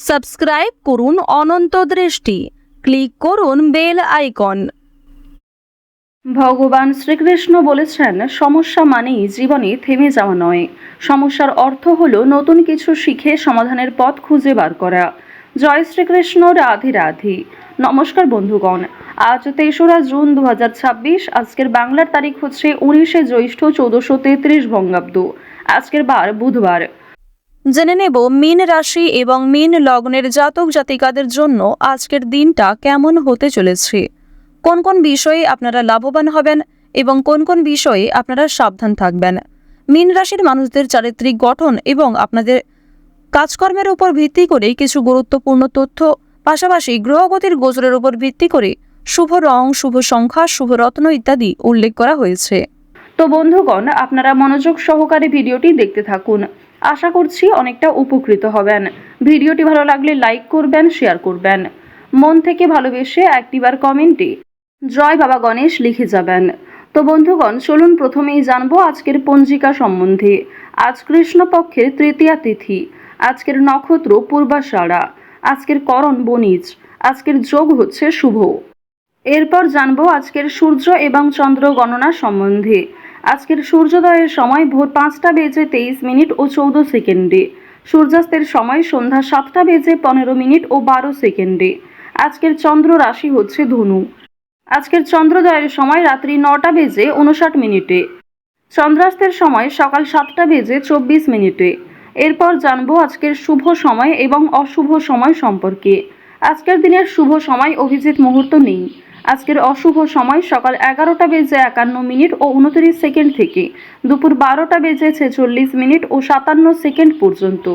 Subscribe করুন অনন্ত দৃষ্টি, click করুন বেল আইকন। ভগবান শ্রীকৃষ্ণ বলেছেন, সমস্যা মানেই জীবনে থেমে যাওয়া নয়, সমস্যার অর্থ হলো নতুন কিছু শিখে সমাধানের পথ খুঁজে বার করা। জয় শ্রীকৃষ্ণ, রাধে রাধে। নমস্কার বন্ধুগণ, আজ ৩রা জুন ২০২৬। আজকের বাংলার তারিখ হচ্ছে ১৯শে জ্যৈষ্ঠ ১৪৩৩ বঙ্গাব্দ। আজকের বার বুধবার। জেনে নেব মীন রাশি এবং মীন লগ্নের জাতক জাতিকাদের জন্য আজকের দিনটা কেমন হতে চলেছে, কোন কোন বিষয়ে আপনারা লাভবান হবেন এবং কোন কোন বিষয়ে আপনারা সাবধান থাকবেন। মীন রাশির মানুষদের চারিত্রিক গঠন এবং আপনাদের কাজকর্মের উপর ভিত্তি করে কিছু গুরুত্বপূর্ণ তথ্য, পাশাপাশি গ্রহগতির গোচরের উপর ভিত্তি করে শুভ রং, শুভ সংখ্যা, শুভ রত্ন ইত্যাদি উল্লেখ করা হয়েছে। তো বন্ধুগণ, আপনারা মনোযোগ সহকারে ভিডিওটি দেখতে থাকুন। আশা করছি অনেকটা উপকৃত হবেন। ভিডিওটি ভালো লাগলে লাইক করবেন, শেয়ার করবেন। মন থেকে ভালোবেসে একটিবার কমেন্টে জয় বাবা গণেশ লিখে যাবেন। তো বন্ধুগণ, চলুন প্রথমেই জানবো আজকের পঞ্জিকা সম্বন্ধে। আজ কৃষ্ণপক্ষের তৃতীয়া তিথি। আজকের নক্ষত্র পূর্বাষাঢ়া। আজকের করণ বণিজ। আজকের যোগ হচ্ছে শুভ। এরপর জানবো আজকের সূর্য এবং চন্দ্র গণনা সম্বন্ধে। আজকের সূর্যোদয়ের সময় ভোর 5টা বেজে 23 মিনিট ও 14 সেকেন্ডে। সূর্যাস্তের সময় সন্ধ্যা 7টা বেজে 15 মিনিট ও 12 সেকেন্ডে। আজকের চন্দ্র রাশি হচ্ছে ধনু। আজকের চন্দ্রোদয়ের সময় রাত্রি 9টা বেজে 59 মিনিটে। চন্দ্রাস্তের সময় সকাল 7টা বেজে 24 মিনিটে। এরপর জানবো আজকের শুভ সময় এবং অশুভ সময় সম্পর্কে। আজকের দিনের শুভ সময় অভিজিৎ মুহূর্ত নেই। আজকের অশুভ সময় সকাল 11টা বেজে 51 মিনিট ও 29 সেকেন্ড থেকে দুপুর 12টা বেজে 46 মিনিট ও 57 সেকেন্ড পর্যন্ত।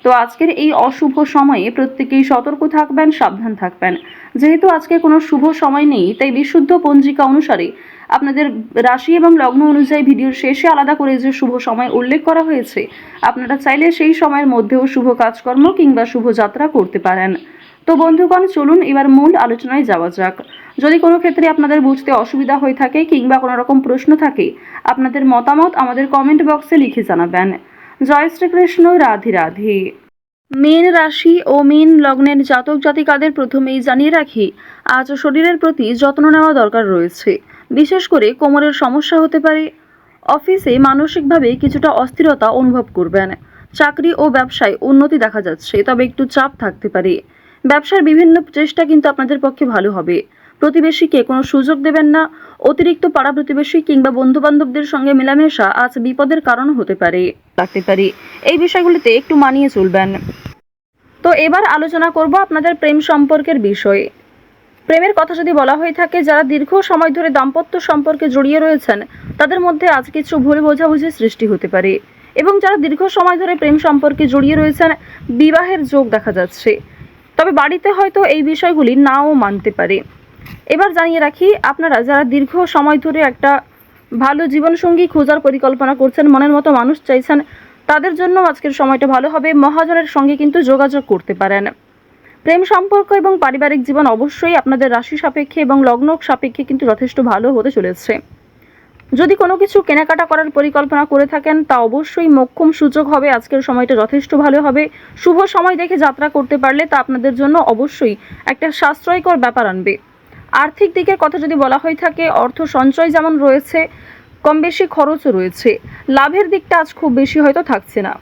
তো আজকের এই অশুভ সময়ে প্রত্যেকেই সতর্ক থাকবেন, সাবধান থাকবেন। যেহেতু আজকে কোনো শুভ সময় নেই, তাই বিশুদ্ধ পঞ্জিকা অনুসারে আপনাদের রাশি এবং লগ্ন অনুযায়ী ভিডিওর শেষে আলাদা করে যে শুভ সময় উল্লেখ করা হয়েছে, আপনারা চাইলে সেই সময়ের মধ্যেও শুভ কাজকর্ম কিংবা শুভ যাত্রা করতে পারেন। তো বন্ধুগণ, চলুন এবার মূল আলোচনায় যাওয়া যাক। যদি কোনো ক্ষেত্রে আপনাদের বুঝতে অসুবিধা হয়ে থাকে কিংবা কোনো রকম প্রশ্ন থাকে, আপনাদের মতামত আমাদের কমেন্ট বক্সে লিখে জানাবেন। জয় শ্রীকৃষ্ণ, রাধে রাধে। মীন রাশি ও মীন লগ্নের জাতক জাতিকাদের প্রথমেই জানিয়ে রাখি, আজ শরীরের প্রতি যত্ন নেওয়া দরকার রয়েছে। বিশেষ করে কোমরের সমস্যা হতে পারে। অফিসে মানসিকভাবে কিছুটা অস্থিরতা অনুভব করবেন। চাকরি ও ব্যবসায় উন্নতি দেখা যাচ্ছে, তবে একটু চাপ থাকতে পারে। ব্যবসার বিভিন্ন চেষ্টা কিন্তু আপনাদের পক্ষে ভালো হবে। প্রতিবেশীকে কোনো সুযোগ দেবেন না। অতিরিক্ত পাড়া প্রতিবেশী কিংবা বন্ধু বান্ধবদের সঙ্গে মেলামেশা আজ বিপদের কারণ হতে পারে। এই বিষয়গুলিতে একটু মানিয়ে চলবেন। তো এবার আলোচনা করব আপনাদের প্রেম সম্পর্কের বিষয়ে। প্রেমের কথা যদি বলা হয়ে থাকে, যারা দীর্ঘ সময় ধরে দাম্পত্য সম্পর্কে জড়িয়ে রয়েছেন, তাদের মধ্যে আজ কিছু ভুল বোঝাবুঝির সৃষ্টি হতে পারে। এবং যারা দীর্ঘ সময় ধরে প্রেম সম্পর্কে জড়িয়ে রয়েছেন, বিবাহের যোগ দেখা যাচ্ছে। তবে বাড়িতে হয়তো এই বিষয়গুলি নাও মানতে পারে। এবার জানিয়ে রাখি, আপনারা যারা দীর্ঘ সময় ধরে একটা ভালো জীবনসঙ্গী খোঁজার পরিকল্পনা করছেন, মনের মতো মানুষ চাইছেন, তাদের জন্য আজকের সময়টা ভালো হবে। মহাজনের সঙ্গে কিন্তু যোগাযোগ করতে পারেন। প্রেম সম্পর্ক এবং পারিবারিক জীবন অবশ্যই আপনাদের রাশি সাপেক্ষে এবং লগ্ন সাপেক্ষে কিন্তু যথেষ্ট ভালো হতে চলেছে। যদি কোনো কিছু কেনাকাটা করার পরিকল্পনা করে থাকেন, তা অবশ্যই মোক্ষম সুযোগ হবে। আজকের সময়টা যথেষ্ট ভালো হবে। শুভ সময় দেখে যাত্রা করতে পারলে তা আপনাদের জন্য অবশ্যই একটা সাশ্রয়কর ব্যাপার আনবে। আর্থিক দিকের কথা যদি বলা হয়ে থাকে, অর্থ সঞ্চয় যেমন রয়েছে, কম বেশি খরচও রয়েছে। লাভের দিকটা আজ খুব বেশি হয়তো থাকছে না।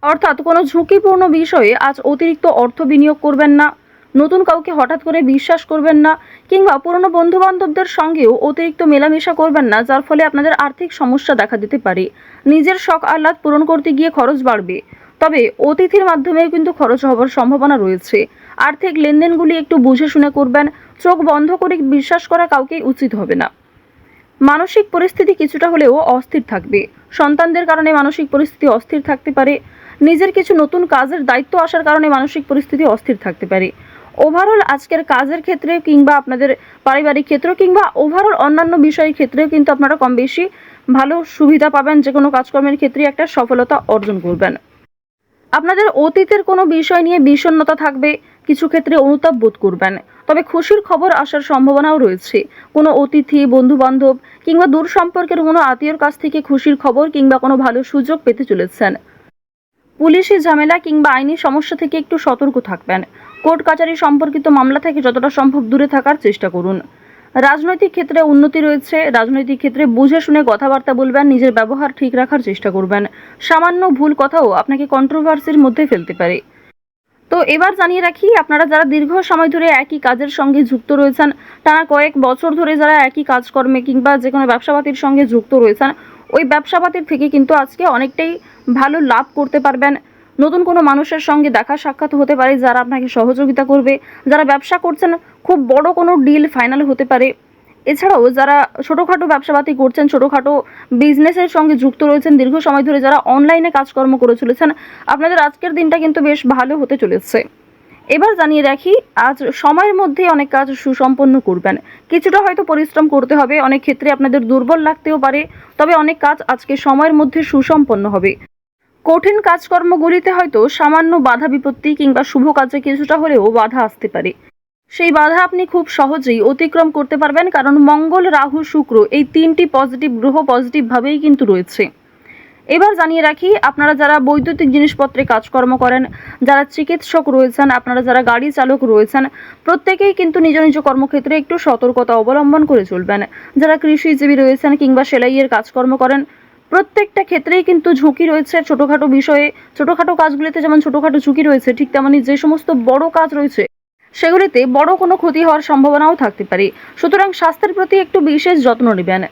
অর্থাৎ কোনো ঝুঁকিপূর্ণ বিষয়ে আজ অতিরিক্ত অর্থ বিনিয়োগ করবেন না। নতুন কাউকে হঠাৎ করে বিশ্বাস করবেন না, কিংবা পুরনো বন্ধু বান্ধবদের সঙ্গেও অতিরিক্ত মেলামেশা করবেন না, যার ফলে আপনাদের আর্থিক সমস্যা দেখা দিতে পারে। নিজের শখ আহ্লাদ পূরণ করতে গিয়ে খরচ বাড়বে। তবে অতিথির মাধ্যমেও কিন্তু খরচ হওয়ার সম্ভাবনা রয়েছে। আর্থিক লেনদেনগুলি একটু বুঝে শুনে করবেন। চোখ বন্ধ করে বিশ্বাস করা কাউকেই উচিত হবে না। মানসিক পরিস্থিতি কিছুটা হলেও অস্থির থাকবে। সন্তানদের কারণে মানসিক পরিস্থিতি অস্থির থাকতে পারে। নিজের কিছু নতুন কাজের দায়িত্ব আসার কারণে মানসিক পরিস্থিতি অস্থির থাকতে পারে। ওভারঅল আজকের কাজের ক্ষেত্রে কিংবা আপনাদের পারিবারিক ক্ষেত্র কিংবা ওভারঅল অন্যান্য বিষয়ের ক্ষেত্রেও কিন্তু আপনারা কম বেশি ভালো সুবিধা পাবেন। যে কোনো কাজকর্মের ক্ষেত্রে একটা সফলতা অর্জন করবেন। আপনাদের অতীতের কোনো বিষয় নিয়ে বিষণ্ণতা থাকবে, কিছু ক্ষেত্রে অনুতাপ বোধ করবেন। তবে খুশির খবর আসার সম্ভাবনাও রয়েছে। কোনো অতিথি, বন্ধু বান্ধব কিংবা দূর সম্পর্কের কোনো আত্মীয়র কাছ থেকে খুশির খবর কিংবা কোনো ভালো সুযোগ পেতে চলেছেন। পুলিশি ঝামেলা কিংবা আইনি সমস্যা থেকে একটু সতর্ক থাকবেন। কোর্ট কাচারি সম্পর্কিত মামলা থেকে যতটা সম্ভব দূরে থাকার চেষ্টা করুন। রাজনৈতিক ক্ষেত্রে উন্নতি রয়েছে। রাজনৈতিক ক্ষেত্রে বুঝে শুনে কথাবার্তা বলবেন, নিজের ব্যবহার ঠিক রাখার চেষ্টা করবেন। সামান্য ভুল কথাও আপনাকে কন্ট্রোভার্সির মধ্যে ফেলতে পারে। তো এবার জানিয়ে রাখি, আপনারা যারা দীর্ঘ সময় ধরে একই কাজের সঙ্গে যুক্ত রয়েছেন, টানা কয়েক বছর ধরে যারা একই কাজকর্মে কিংবা যে কোনো ব্যবসাপাতির সঙ্গে যুক্ত রয়েছেন, ওই ব্যবসাপাতির থেকে কিন্তু আজকে অনেকটাই ভালো লাভ করতে পারবেন। নতুন কোনো মানুষের সঙ্গে দেখা সাক্ষাৎ হতে পারে যারা আপনাকে সহযোগিতা করবে। যারা ব্যবসা করছেন, খুব বড় কোনো ডিল ফাইনাল হতে পারে। এছাড়াও যারা ছোটোখাটো ব্যবসাপাতি করছেন, ছোটোখাটো বিজনেসের সঙ্গে যুক্ত রয়েছেন, দীর্ঘ সময় ধরে যারা অনলাইনে কাজকর্ম করে চলেছেন, আপনাদের আজকের দিনটা কিন্তু বেশ ভালো হতে চলেছে। এবার জানিয়ে রাখি, আজ সময়ের মধ্যে অনেক কাজ সুসম্পন্ন করবেন। কিছুটা হয়তো পরিশ্রম করতে হবে, অনেক ক্ষেত্রে আপনাদের দুর্বল লাগতেও পারে, তবে অনেক কাজ আজকে সময়ের মধ্যে সুসম্পন্ন হবে। কঠিন কাজকর্মগুলিতে হয়তো সামান্য বাধা বিপত্তি কিংবা শুভ কাজে কিছুটা হলেও বাধা আসতে পারে। সেই বাধা আপনি খুব সহজেই অতিক্রম করতে পারবেন, কারণ মঙ্গল, রাহু, শুক্র এই তিনটি পজিটিভ গ্রহ পজিটিভভাবেই কিন্তু রয়েছে। এবার জানিয়ে রাখি, আপনারা যারা বৈদ্যুতিক জিনিসপত্রে কাজকর্ম করেন, যারা চিকিৎসক রয়েছেন, আপনারা যারা গাড়ি চালক রয়েছেন, প্রত্যেকেই কিন্তু নিজ নিজ কর্মক্ষেত্রে একটু সতর্কতা অবলম্বন করে চলবেন। যারা কৃষিজীবী রয়েছেন কিংবা সেলাইয়ের কাজকর্ম করেন, প্রত্যেকটা ক্ষেত্রেই কিন্তু ঝুঁকি রয়েছে। ছোটোখাটো বিষয়ে, ছোটোখাটো কাজগুলিতে যেমন ছোটোখাটো ঝুঁকি রয়েছে, ঠিক তেমনি যে সমস্ত বড় কাজ রয়েছে সেগুলিতে বড় কোনো ক্ষতি হওয়ার সম্ভাবনাও থাকতে পারে। সুতরাং স্বাস্থ্যের প্রতি একটু বিশেষ যত্ন নেবেন।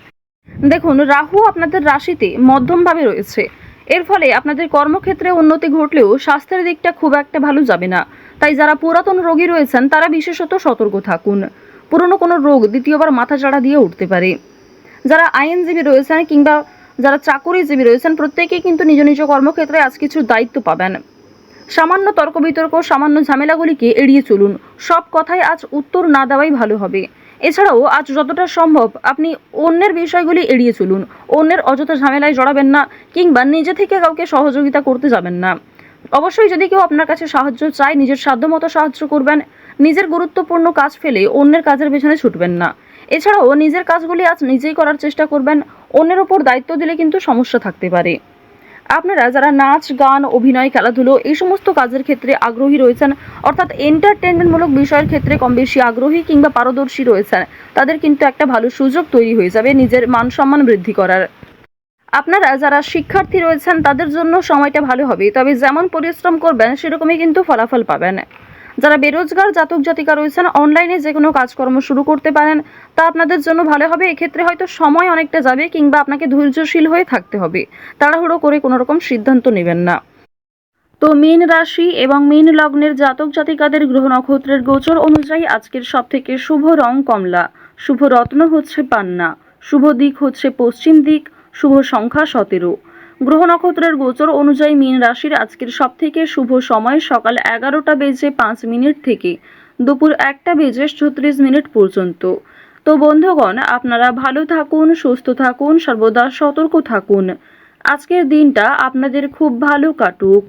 দেখুন, রাহু আপনাদের রাশিতে মধ্যমভাবে রয়েছে। এর ফলে আপনাদের কর্মক্ষেত্রে উন্নতি ঘটলেও স্বাস্থ্যের দিকটা খুব একটা ভালো যাবে না। তাই যারা পুরাতন রোগী রয়েছেন তারা বিশেষত সতর্ক থাকুন। পুরনো কোনো রোগ দ্বিতীয়বার মাথাচাড়া দিয়ে উঠতে পারে। যারা আইনজীবী রয়েছেন কিংবা যারা চাকুরিজীবী রয়েছেন, প্রত্যেকেই কিন্তু নিজ নিজ কর্মক্ষেত্রে আজ কিছু দায়িত্ব পাবেন। সামান্য তর্ক বিতর্ক, সামান্য ঝামেলাগুলিকে এড়িয়ে চলুন। সব কথায় আজ উত্তর না দেওয়াই ভালো হবে। এছাড়াও আজ যতটা সম্ভব আপনি অন্যের বিষয়গুলি এড়িয়ে চলুন। অন্যের অযথা ঝামেলায় জড়াবেন না কিংবা নিজে থেকে কাউকে সহযোগিতা করতে যাবেন না। অবশ্যই যদি কেউ আপনার কাছে সাহায্য চায়, নিজের সাধ্যমতো সাহায্য করবেন। নিজের গুরুত্বপূর্ণ কাজ ফেলে অন্যের কাজের পেছনে ছুটবেন না। এছাড়াও নিজের কাজগুলি আজ নিজেই করার চেষ্টা করবেন। অন্যের ওপর দায়িত্ব দিলে কিন্তু সমস্যা থাকতে পারে। আপনারা যারা নাচ, গান, অভিনয়, খেলাধুলো এই সমস্ত কাজের ক্ষেত্রে আগ্রহী রয়েছেন, অর্থাৎ এন্টারটেনমেন্টমূলক বিষয়ের ক্ষেত্রে কম বেশি আগ্রহী কিংবা পারদর্শী রয়েছেন, তাদের কিন্তু একটা ভালো সুযোগ তৈরি হয়ে যাবে নিজের মান সম্মান বৃদ্ধি করার। আপনারা যারা শিক্ষার্থী রয়েছেন তাদের জন্য সময়টা ভালো হবে, তবে যেমন পরিশ্রম করবেন সেরকমই কিন্তু ফলাফল পাবেন। যারা বেরোজগার জাতক জাতিকা রয়েছেন, অনলাইনে যে কোনো কাজকর্ম শুরু করতে পারেন, তা আপনাদের জন্য ভালো হবে। এক্ষেত্রে হয়তো সময় অনেকটা যাবে কিংবা আপনাকে ধৈর্যশীল হয়ে থাকতে হবে। তাড়াহুড়ো করে কোনো রকম সিদ্ধান্ত নেবেন না। তো মীন রাশি এবং মীন লগ্নের জাতক জাতিকাদের গ্রহ নক্ষত্রের গোচর অনুযায়ী আজকের সবথেকে শুভ রং কমলা, শুভ রত্ন হচ্ছে পান্না, শুভ দিক হচ্ছে পশ্চিম দিক, শুভ সংখ্যা 17। গ্রহ নক্ষত্রের গোচর অনুযায়ী মীন রাশির আজকের সবথেকে শুভ সময় সকাল 11:05 থেকে দুপুর 1:36 পর্যন্ত। তো বন্ধুগণ, আপনারা ভালো থাকুন, সুস্থ থাকুন, সর্বদা সতর্ক থাকুন। আজকের দিনটা আপনাদের খুব ভালো কাটুক।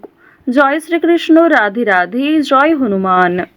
জয় শ্রীকৃষ্ণ, রাধে রাধে, জয় হনুমান।